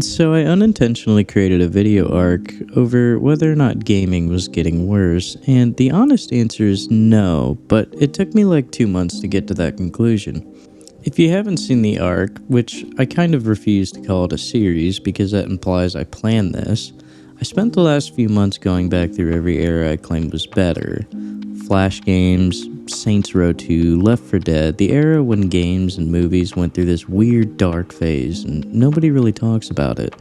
So I unintentionally created a video arc over whether or not gaming was getting worse, and the honest answer is no, but it took me like 2 months to get to that conclusion. If you haven't seen the arc, which I kind of refuse to call it a series because that implies I planned this, I spent the last few months going back through every era I claimed was better. Flash games, Saints Row 2, Left 4 Dead, the era when games and movies went through this weird dark phase and nobody really talks about it.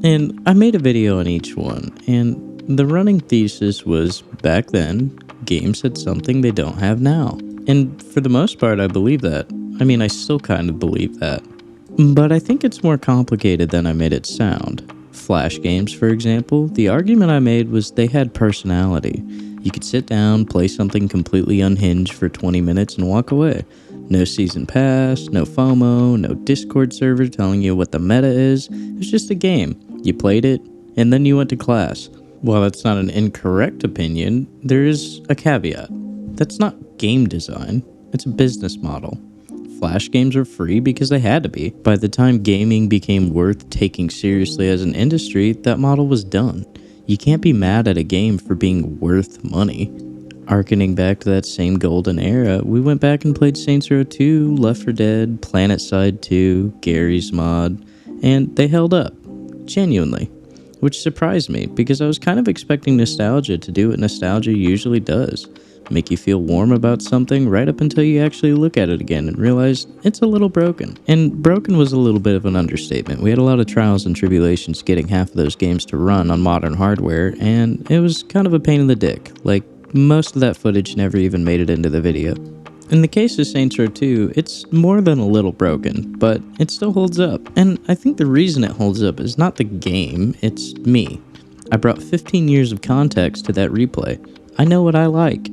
And I made a video on each one, and the running thesis was, back then, games had something they don't have now. And for the most part, I believe that. I mean, I still kind of believe that. But I think it's more complicated than I made it sound. Flash games, for example, the argument I made was they had personality. You could sit down, play something completely unhinged for 20 minutes and walk away. No season pass, no FOMO, no Discord server telling you what the meta is. It was just a game. You played it, and then you went to class. While that's not an incorrect opinion, there is a caveat. That's not game design, it's a business model. Flash games were free because they had to be. By the time gaming became worth taking seriously as an industry, that model was done. You can't be mad at a game for being worth money. Harkening back to that same golden era, we went back and played Saints Row 2, Left 4 Dead, PlanetSide 2, Gary's Mod, and they held up. Genuinely. Which surprised me, because I was kind of expecting nostalgia to do what nostalgia usually does. Make you feel warm about something right up until you actually look at it again and realize it's a little broken. And broken was a little bit of an understatement. We had a lot of trials and tribulations getting half of those games to run on modern hardware, and it was kind of a pain in the dick. Like, most of that footage never even made it into the video. In the case of Saints Row 2, it's more than a little broken, but it still holds up. And I think the reason it holds up is not the game, it's me. I brought 15 years of context to that replay. I know what I like.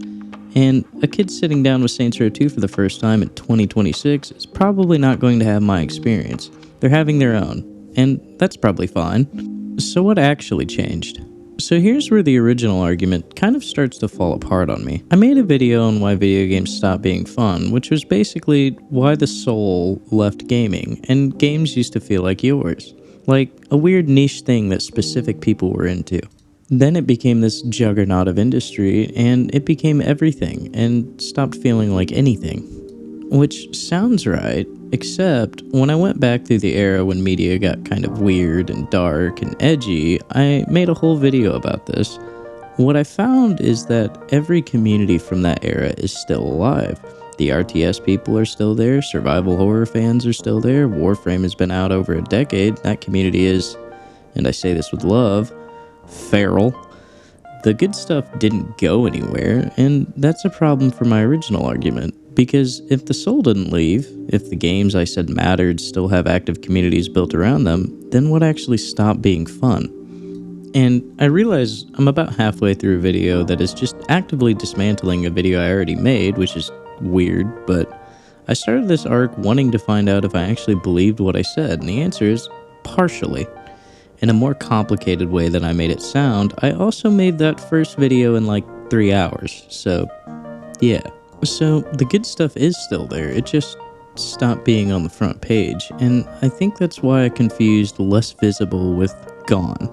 And a kid sitting down with Saints Row 2 for the first time in 2026 is probably not going to have my experience. They're having their own, and that's probably fine. So what actually changed? So here's where the original argument kind of starts to fall apart on me. I made a video on why video games stopped being fun, which was basically why the soul left gaming, and games used to feel like yours. Like a weird niche thing that specific people were into. Then it became this juggernaut of industry, and it became everything, and stopped feeling like anything. Which sounds right, except when I went back through the era when media got kind of weird and dark and edgy, I made a whole video about this. What I found is that every community from that era is still alive. The RTS people are still there, survival horror fans are still there, Warframe has been out over a decade, that community is, and I say this with love, feral. The good stuff didn't go anywhere, and that's a problem for my original argument, because if the soul didn't leave, if the games I said mattered still have active communities built around them, then what actually stopped being fun? And I realize I'm about halfway through a video that is just actively dismantling a video I already made, which is weird, but I started this arc wanting to find out if I actually believed what I said, and the answer is partially. In a more complicated way than I made it sound, I also made that first video in like 3 hours, so yeah. So the good stuff is still there, it just stopped being on the front page, and I think that's why I confused less visible with gone,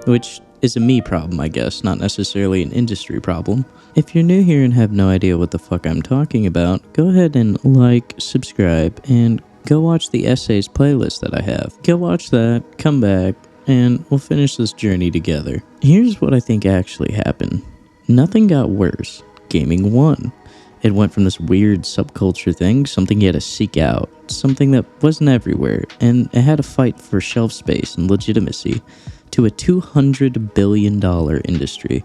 which is a me problem, I guess, not necessarily an industry problem. If you're new here and have no idea what the fuck I'm talking about, go ahead and like, subscribe, and go watch the essays playlist that I have. Go watch that, come back, and we'll finish this journey together. Here's what I think actually happened. Nothing got worse. Gaming won. It went from this weird subculture thing, something you had to seek out, something that wasn't everywhere, and it had to fight for shelf space and legitimacy, to a $200 billion industry.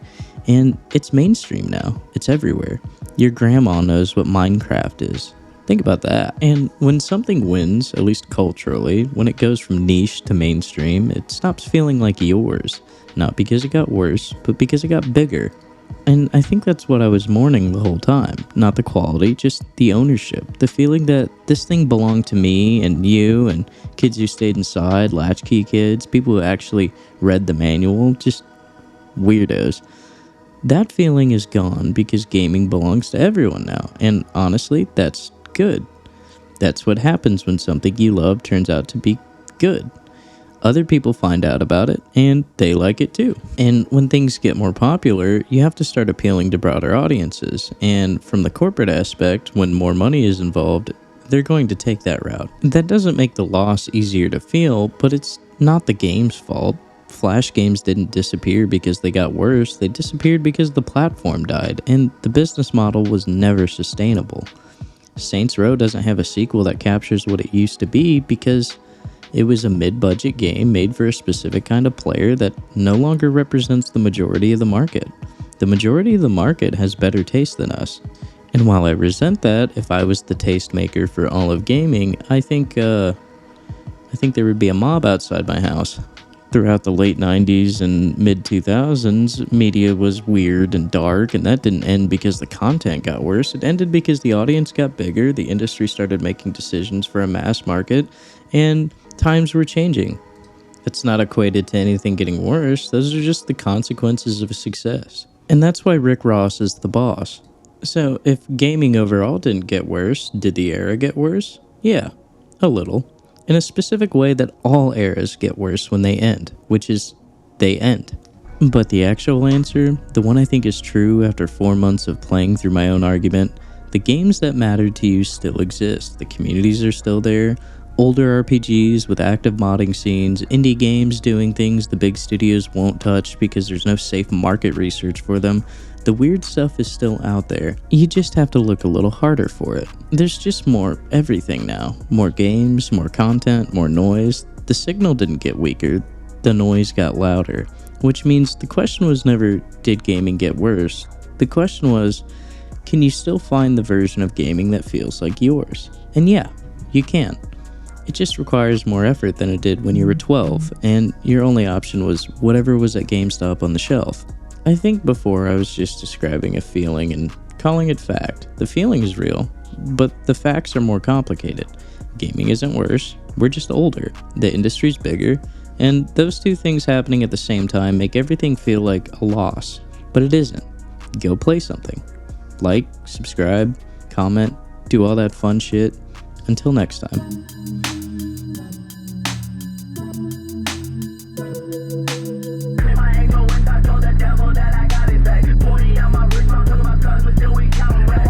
And it's mainstream now. It's everywhere. Your grandma knows what Minecraft is. Think about that. And when something wins, at least culturally, when it goes from niche to mainstream, it stops feeling like yours. Not because it got worse, but because it got bigger. And I think that's what I was mourning the whole time. Not the quality, just the ownership. The feeling that this thing belonged to me and you and kids who stayed inside, latchkey kids, people who actually read the manual, just weirdos. That feeling is gone because gaming belongs to everyone now. And honestly, that's good. That's what happens when something you love turns out to be good. Other people find out about it, and they like it too. And when things get more popular, you have to start appealing to broader audiences. And from the corporate aspect, when more money is involved, they're going to take that route. That doesn't make the loss easier to feel, but it's not the game's fault. Flash games didn't disappear because they got worse, they disappeared because the platform died, and the business model was never sustainable. Saints Row doesn't have a sequel that captures what it used to be because it was a mid-budget game made for a specific kind of player that no longer represents the majority of the market. The majority of the market has better taste than us. And while I resent that, if I was the tastemaker for all of gaming, I think there would be a mob outside my house. Throughout the late 90s and mid 2000s, media was weird and dark, and that didn't end because the content got worse. It ended because the audience got bigger, the industry started making decisions for a mass market, and times were changing. It's not equated to anything getting worse, those are just the consequences of success. And that's why Rick Ross is the boss. So, if gaming overall didn't get worse, did the era get worse? Yeah, a little. In a specific way that all eras get worse when they end, which is, they end. But the actual answer, the one I think is true after 4 months of playing through my own argument, the games that mattered to you still exist, the communities are still there, older RPGs with active modding scenes, indie games doing things the big studios won't touch because there's no safe market research for them. The weird stuff is still out there. You just have to look a little harder for it. There's just more everything now. More games, more content, more noise. The signal didn't get weaker, the noise got louder. Which means the question was never, did gaming get worse? The question was, can you still find the version of gaming that feels like yours? And yeah, you can. It just requires more effort than it did when you were 12, and your only option was whatever was at GameStop on the shelf. I think before I was just describing a feeling and calling it fact. The feeling is real, but the facts are more complicated. Gaming isn't worse, we're just older, the industry's bigger, and those two things happening at the same time make everything feel like a loss. But it isn't. Go play something. Like, subscribe, comment, do all that fun shit. Until next time.